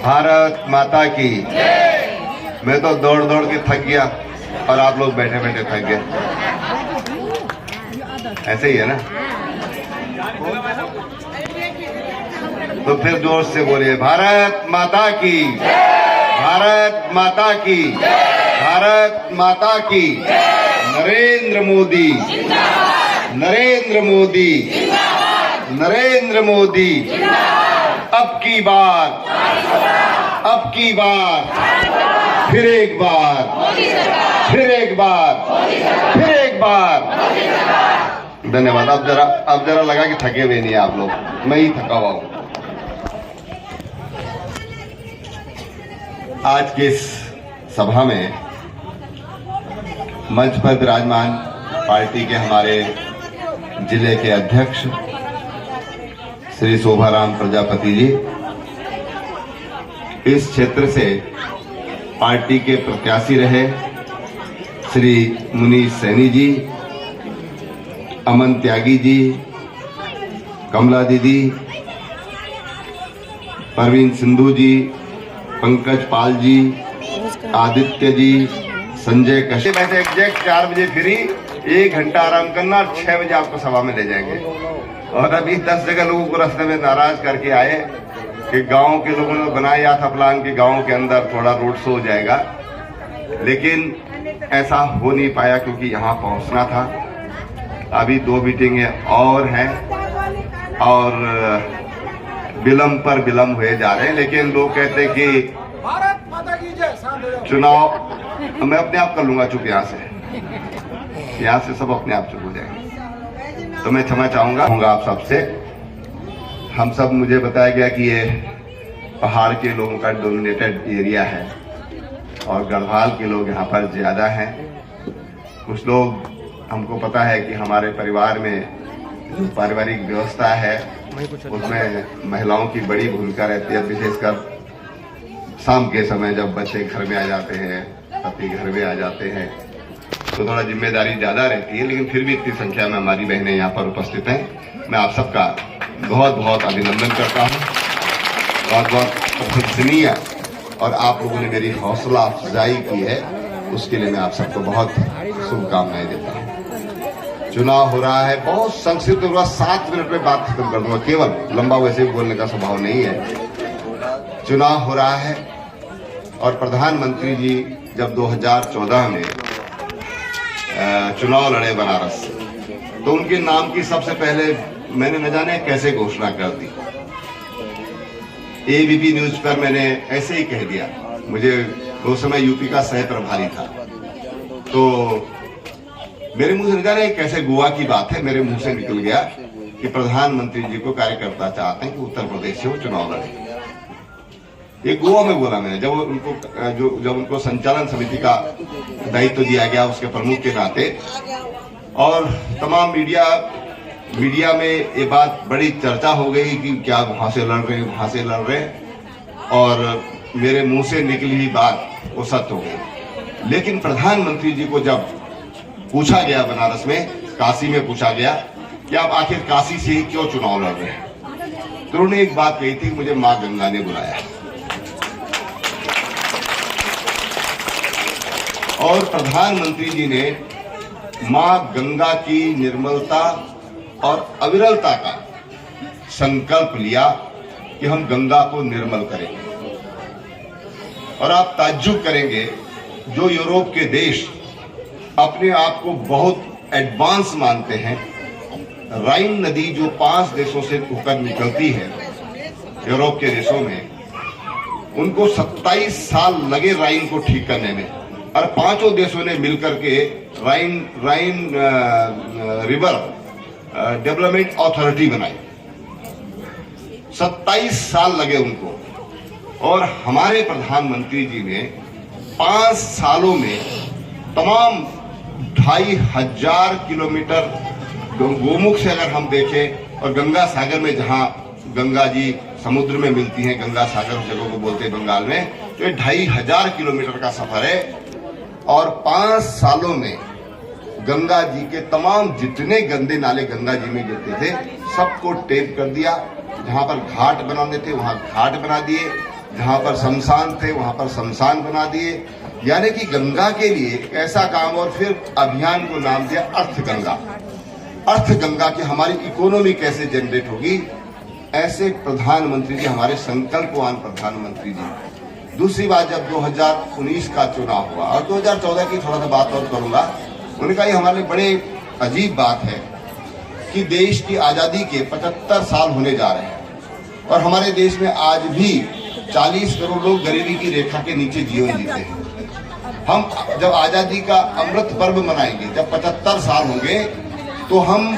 भारत माता की। मैं तो दौड़ दौड़ के थक गया और आप लोग बैठे बैठे थक गए। ऐसे ही है ना? तो फिर जोर से बोलिए, भारत माता की, भारत माता की, भारत माता की। नरेंद्र मोदी, नरेंद्र मोदी, नरेंद्र मोदी। अब की बार, अब की बार, फिर एक बार, फिर एक बार, फिर एक बार। धन्यवाद। अब जरा लगा कि थके हुए नहीं आप लोग, मैं ही थका हुआ हूं। आज की इस सभा में मंच पर विराजमान पार्टी के हमारे जिले के अध्यक्ष श्री शोभाराम प्रजापति जी, इस क्षेत्र से पार्टी के प्रत्याशी रहे श्री मुनीष सैनी जी, अमन त्यागी जी, कमला दीदी, परवीन सिंधु जी, पंकज पाल जी, आदित्य जी, संजय कश्यप। वैसे एग्जैक्ट 4 बजे फ्री, 1 घंटा आराम करना और 6 बजे आपको सभा में ले जाएंगे। और अभी 10 जगह लोगों को रास्ते में नाराज करके आए कि गांव के लोगों ने बनाया था प्लान कि गांव के अंदर थोड़ा रोड शो हो जाएगा, लेकिन ऐसा हो नहीं पाया क्योंकि यहाँ पहुंचना था। अभी 2 मीटिंगें और हैं और विलंब पर विलंब हुए जा रहे हैं, लेकिन लोग कहते हैं कि भारत माता की जय। चुनाव मैं अपने आप कर लूंगा चुप, यहाँ से सब अपने आप चुप हो जाएंगे। तो मैं क्षमा चाहूंगा आप सबसे। हम सब, मुझे बताया गया कि ये पहाड़ के लोगों का डोमिनेटेड एरिया है और गढ़वाल के लोग यहाँ पर ज्यादा हैं। कुछ लोग, हमको पता है कि हमारे परिवार में जो पारिवारिक व्यवस्था है उसमें महिलाओं की बड़ी भूमिका रहती है, विशेषकर शाम के समय जब बच्चे घर में आ जाते हैं, पति घर में आ जाते हैं, तो थोड़ा जिम्मेदारी ज्यादा रहती है। लेकिन फिर भी इतनी संख्या में हमारी बहनें यहाँ पर उपस्थित हैं। मैं आप सबका बहुत बहुत अभिनंदन करता हूँ, बहुत बहुत प्रशंसनीय, और आप लोगों ने मेरी हौसला अफजाई की है, उसके लिए मैं आप सबको बहुत शुभकामनाएं देता हूँ। चुनाव हो रहा है, बहुत संक्षिप्त होगा, 7 मिनट में बात खत्म कर दूंगा, केवल लंबा वैसे बोलने का स्वभाव नहीं है। चुनाव हो रहा है और प्रधानमंत्री जी जब 2014 में चुनाव लड़े बनारस, तो उनके नाम की सबसे पहले मैंने न जाने कैसे घोषणा कर दी। एबीपी न्यूज पर मैंने ऐसे ही कह दिया, मुझे उस समय यूपी का सह प्रभारी था, तो मेरे मुंह से न जाने कैसे गोवा की बात है, मेरे मुंह से निकल गया कि प्रधानमंत्री जी को कार्यकर्ता चाहते हैं कि उत्तर प्रदेश से वो चुनाव लड़े। ये गोवा में बोला मैंने, जब उनको संचालन समिति का दायित्व दिया गया उसके प्रमुख के नाते, और तमाम मीडिया में ये बात बड़ी चर्चा हो गई कि क्या वहां से लड़ रहे हैं, वहां से लड़ रहे हैं, और मेरे मुंह से निकली हुई बात वो सत्य हो गई। लेकिन प्रधानमंत्री जी को जब पूछा गया बनारस में, काशी में पूछा गया कि आप आखिर काशी से ही क्यों चुनाव लड़ रहे हैं, तो उन्होंने एक बात कही थी, मुझे मां गंगा ने बुलाया। और प्रधानमंत्री जी ने मां गंगा की निर्मलता और अविरलता का संकल्प लिया कि हम गंगा को निर्मल करेंगे। और आप ताज्जुब करेंगे, जो यूरोप के देश अपने आप को बहुत एडवांस मानते हैं, राइन नदी जो 5 देशों से होकर निकलती है यूरोप के देशों में, उनको 27 साल लगे राइन को ठीक करने में, और 5 देशों ने मिलकर के राइन रिवर डेवलपमेंट अथॉरिटी बनाई। 27 साल लगे उनको। और हमारे प्रधानमंत्री जी ने 5 सालों में तमाम 2500 किलोमीटर गोमुख से अगर हम देखें, और गंगा सागर में जहां गंगा जी समुद्र में मिलती हैं, गंगा सागर जगह को बोलते हैं बंगाल में, तो ये 2500 किलोमीटर का सफर है। और 5 सालों में गंगा जी के तमाम जितने गंदे नाले गंगा जी में गिरते थे सबको टेप कर दिया। जहां पर घाट बनाने थे वहां घाट बना दिए, जहां पर शमशान थे वहां पर शमशान बना दिए, यानी कि गंगा के लिए एक ऐसा काम। और फिर अभियान को नाम दिया अर्थ गंगा। अर्थ गंगा की हमारी इकोनॉमी कैसे जनरेट होगी, ऐसे प्रधानमंत्री जी हमारे संकल्पवान प्रधानमंत्री जी। दूसरी बात, जब 2019 का चुनाव हुआ और 2014 की थोड़ा सा बात और करूंगा, उन्होंने कहा ये हमारे बड़े अजीब बात है कि देश की आजादी के 75 साल होने जा रहे हैं और हमारे देश में आज भी 40 करोड़ लोग गरीबी की रेखा के नीचे जीवन जीते हैं। हम जब आजादी का अमृत पर्व मनाएंगे, जब 75 साल होंगे, तो हम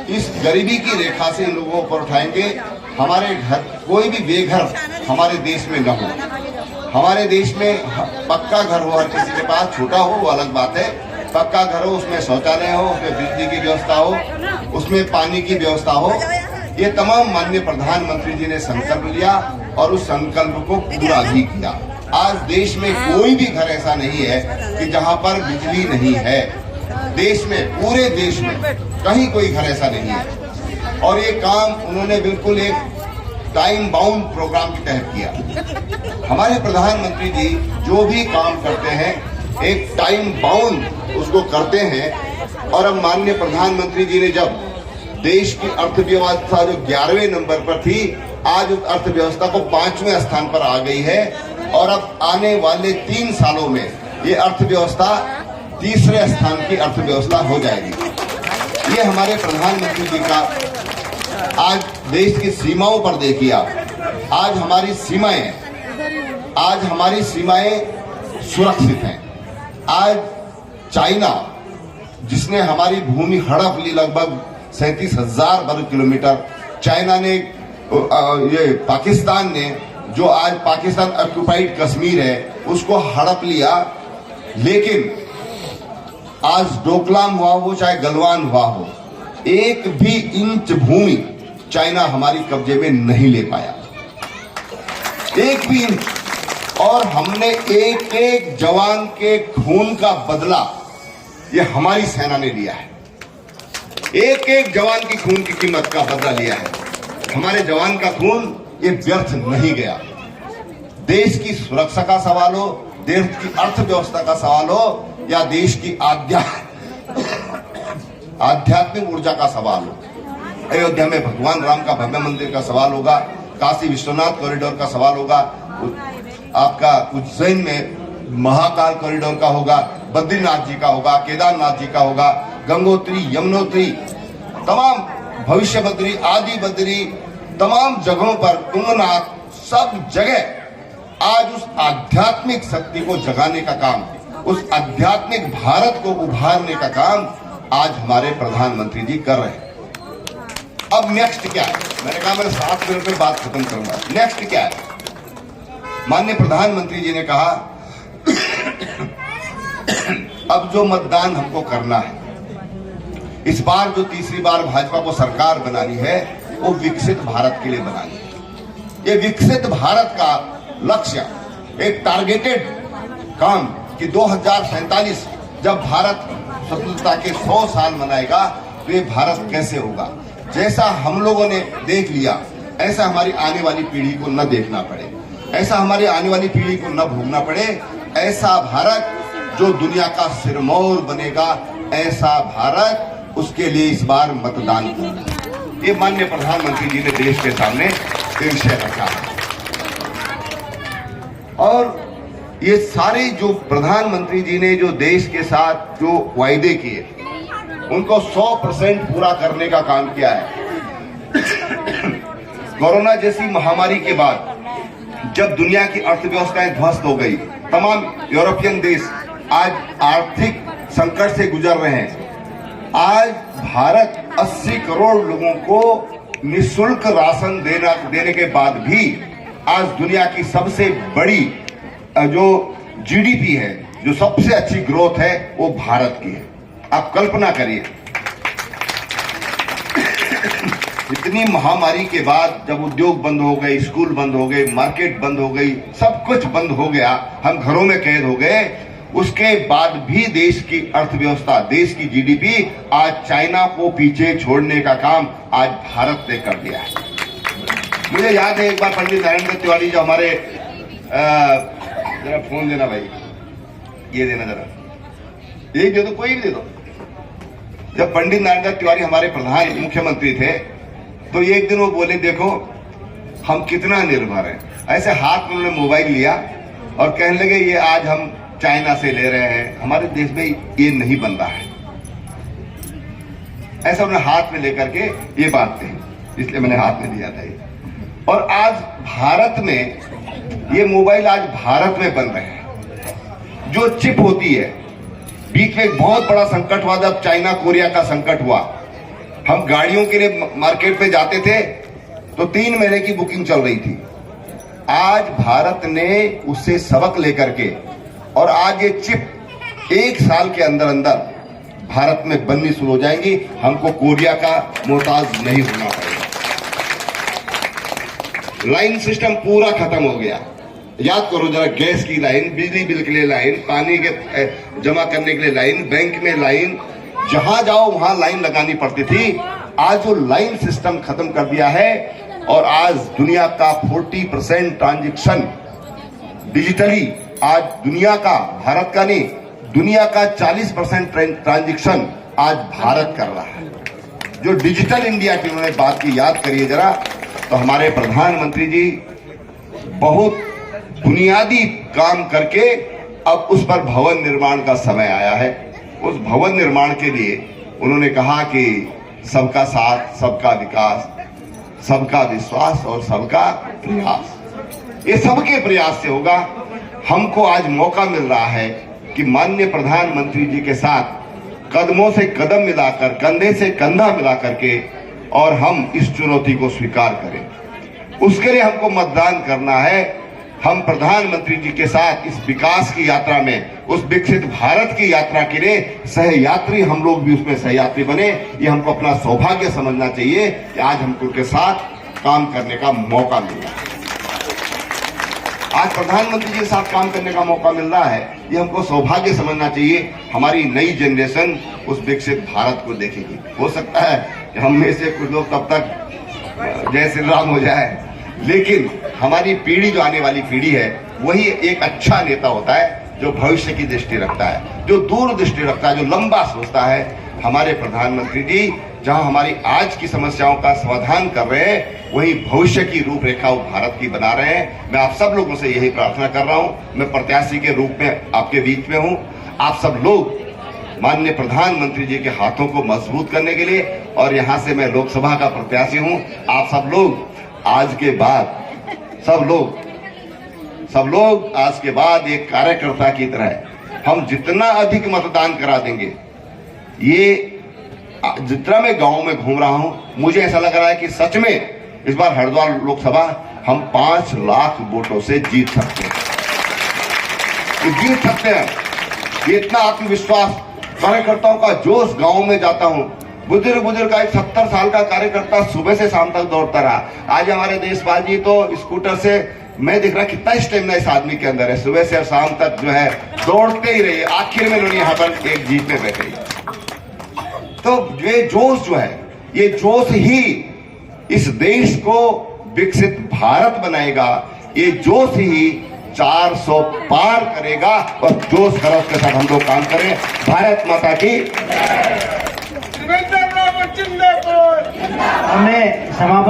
इस गरीबी की रेखा से इन लोगों पर उठाएंगे। हमारे घर कोई भी बेघर हमारे देश में न हो। हमारे देश में पक्का घर हो, हर किसी के पास, छोटा हो वो अलग बात है, पक्का घर हो, उसमें शौचालय हो, उसमें बिजली की व्यवस्था हो, उसमें पानी की व्यवस्था हो। ये तमाम माननीय प्रधानमंत्री जी ने संकल्प लिया और उस संकल्प को पूरा भी किया। आज देश में कोई भी घर ऐसा नहीं है कि जहां पर बिजली नहीं है। देश में, पूरे देश में कहीं कोई घर ऐसा नहीं है। और ये काम उन्होंने बिल्कुल एक टाइम बाउंड प्रोग्राम के तहत किया। हमारे प्रधानमंत्री जी जो भी काम करते हैं एक टाइम बाउंड उसको करते हैं। और अब माननीय प्रधानमंत्री जी ने जब देश की अर्थव्यवस्था जो 11वें नंबर पर थी, आज उस अर्थव्यवस्था को 5वें स्थान पर आ गई है। और अब आने वाले 3 सालों में ये अर्थव्यवस्था 3रे स्थान की अर्थव्यवस्था हो जाएगी। ये हमारे प्रधानमंत्री जी का आज देश की सीमाओं पर देखिए आप, आज हमारी सीमाएं सुरक्षित हैं। आज चाइना जिसने हमारी भूमि हड़प ली, लगभग 37,000 वर्ग किलोमीटर, चाइना ने, ये पाकिस्तान ने, जो आज पाकिस्तान ऑक्युपाइड कश्मीर है, उसको हड़प लिया। लेकिन आज डोकलाम हुआ हो चाहे गलवान हुआ हो, एक भी इंच भूमि चाइना हमारी कब्जे में नहीं ले पाया, एक भी इंच। और हमने एक एक जवान के खून का बदला ये हमारी सेना ने लिया है। एक एक जवान की खून की कीमत का बदला लिया है। हमारे जवान का खून ये व्यर्थ नहीं गया। देश की सुरक्षा का सवाल हो, देश की अर्थव्यवस्था का सवाल हो, या देश की आध्यात्मिक ऊर्जा का सवाल हो। अयोध्या में भगवान राम का भव्य मंदिर का सवाल होगा, काशी विश्वनाथ कॉरिडोर का सवाल होगा, आपका उज्जैन में महाकाल कॉरिडोर का होगा, बद्रीनाथ जी का होगा, केदारनाथ जी का होगा, गंगोत्री, यमुनोत्री, तमाम भविष्य बद्री, आदि बद्री, तमाम जगहों पर, तुंगनाथ, सब जगह आज उस आध्यात्मिक शक्ति को जगाने का काम, उस आध्यात्मिक भारत को उभारने का काम आज हमारे प्रधानमंत्री जी कर रहे हैं। अब नेक्स्ट क्या है? मैंने कहा मैं 7 मिनट में बात खत्म करूंगा। नेक्स्ट क्या है? माननीय प्रधानमंत्री जी ने कहा अब जो मतदान हमको करना है, इस बार जो तीसरी बार भाजपा को सरकार बनानी है, वो विकसित भारत के लिए बनानी है। ये विकसित भारत का लक्ष्य, एक टारगेटेड काम कि 2047 जब भारत स्वतंत्रता के 100 साल मनाएगा तो ये भारत कैसे होगा। जैसा हम लोगों ने देख लिया, ऐसा हमारी आने वाली पीढ़ी को न देखना पड़े, ऐसा हमारी आने वाली पीढ़ी को न भोगना पड़े। ऐसा भारत जो दुनिया का सिरमौर बनेगा, ऐसा भारत, उसके लिए इस बार मतदान करना। ये माननीय प्रधानमंत्री जी ने देश के सामने विषय रखा है। और ये सारे जो प्रधानमंत्री जी ने जो देश के साथ जो वायदे किए, उनको 100% पूरा करने का काम किया है। कोरोना जैसी महामारी के बाद जब दुनिया की अर्थव्यवस्थाएं ध्वस्त हो गई, तमाम यूरोपियन देश आज आर्थिक संकट से गुजर रहे हैं। आज भारत 80 करोड़ लोगों को निःशुल्क राशन देने के बाद भी आज दुनिया की सबसे बड़ी जो जीडीपी है, जो सबसे अच्छी ग्रोथ है, वो भारत की है। आप कल्पना करिए, इतनी महामारी के बाद जब उद्योग बंद हो गए, स्कूल बंद हो गए, मार्केट बंद हो गई, सब कुछ बंद हो गया, हम घरों में कैद हो गए, उसके बाद भी देश की अर्थव्यवस्था, देश की जीडीपी आज चाइना को पीछे छोड़ने का काम आज भारत ने कर दिया है। मुझे याद है एक बार पंडित नारायण दत्त तिवारी जो हमारे जरा फोन देना भाई, ये देना जरा, एक दे दो, कोई भी दे दो। जब पंडित नारायण दत्त तिवारी हमारे प्रधान मुख्यमंत्री थे तो एक दिन वो बोले देखो हम कितना निर्भर हैं। ऐसे हाथ में उन्होंने मोबाइल लिया और कहने लगे ये आज हम चाइना से ले रहे हैं, हमारे देश में ये नहीं बन रहा है। ऐसा उन्होंने हाथ में लेकर के ये बात कही, इसलिए मैंने हाथ में लिया था ये। और आज भारत में ये मोबाइल आज भारत में बन रहे हैं। जो चिप होती है, बीच में एक बहुत बड़ा संकट हुआ जब चाइना कोरिया का संकट हुआ। हम गाड़ियों के लिए मार्केट में जाते थे तो 3 महीने की बुकिंग चल रही थी। आज भारत ने उससे सबक लेकर के और आज ये चिप 1 साल के अंदर अंदर भारत में बननी शुरू हो जाएंगी। हमको कोरिया का मोहताज नहीं होना पड़ेगा। लाइन सिस्टम पूरा खत्म हो गया। याद करो जरा, गैस की लाइन, बिजली बिल के लिए लाइन, पानी के जमा करने के लिए लाइन, बैंक में लाइन, जहां जाओ वहां लाइन लगानी पड़ती थी। आज जो लाइन सिस्टम खत्म कर दिया है और आज दुनिया का 40% ट्रांजैक्शन डिजिटली, आज दुनिया का, भारत का नहीं, दुनिया का 40% ट्रांजैक्शन आज भारत कर रहा है। जो डिजिटल इंडिया की उन्होंने बात की, याद करिए जरा, तो हमारे प्रधानमंत्री जी बहुत बुनियादी काम करके अब उस पर भवन निर्माण का समय आया है। उस भवन निर्माण के लिए उन्होंने कहा कि सबका साथ, सबका विकास, सबका विश्वास और सबका प्रयास, ये सबके प्रयास से होगा। हमको आज मौका मिल रहा है कि माननीय प्रधानमंत्री जी के साथ कदमों से कदम मिलाकर, कंधे से कंधा मिलाकर के और हम इस चुनौती को स्वीकार करें। उसके लिए हमको मतदान करना है। हम प्रधानमंत्री जी के साथ इस विकास की यात्रा में, उस विकसित भारत की यात्रा के लिए सहयात्री, हम लोग भी उसमें सहयात्री बने। ये हमको अपना सौभाग्य समझना चाहिए कि आज हमको उनके साथ काम करने का मौका मिल रहा है। आज प्रधानमंत्री जी के साथ काम करने का मौका मिल रहा है, ये हमको सौभाग्य समझना चाहिए। हमारी नई जनरेशन उस विकसित भारत को देखेगी। हो सकता है कि हम में से कुछ लोग तब तक जय श्री राम हो जाए, लेकिन हमारी पीढ़ी, जो आने वाली पीढ़ी है, वही एक अच्छा नेता होता है जो भविष्य की दृष्टि रखता है, जो दूर दृष्टि रखता है, जो लंबा सोचता है। हमारे प्रधानमंत्री जी जहां हमारी आज की समस्याओं का समाधान कर रहे हैं, वही भविष्य की रूपरेखा भारत की बना रहे हैं। मैं आप सब लोगों से यही प्रार्थना कर रहा हूं। मैं प्रत्याशी के रूप में आपके बीच में हूं। आप सब लोग माननीय प्रधानमंत्री जी के हाथों को मजबूत करने के लिए, और यहां से मैं लोकसभा का प्रत्याशी हूं, आप सब लोग आज के बाद, सब लोग आज के बाद एक कार्यकर्ता की तरह हम जितना अधिक मतदान करा देंगे। ये जितना मैं गांव में घूम रहा हूं, मुझे ऐसा लग रहा है कि सच में इस बार हरिद्वार लोकसभा हम 5 लाख वोटों से जीत सकते हैं। जीत सकते हैं, ये इतना आत्मविश्वास, कार्यकर्ताओं का जोश। गांव में जाता हूं, बुजुर्ग का एक 70 साल का कार्यकर्ता सुबह से शाम तक दौड़ता रहा। आज हमारे देशपाल जी तो स्कूटर से, मैं देख रहा कितना स्टेमिना इस आदमी के अंदर है, सुबह से शाम तक जो है दौड़ते ही रहिए। आखिर में उन्होंने यहाँ पर एक जीप में बैठे। तो ये जोश जो है, ये जोश ही इस देश को विकसित भारत बनाएगा। ये जोश ही 400 पार करेगा, और जोश खरोश के साथ हम लोग काम करें। भारत माता की। हमें समापन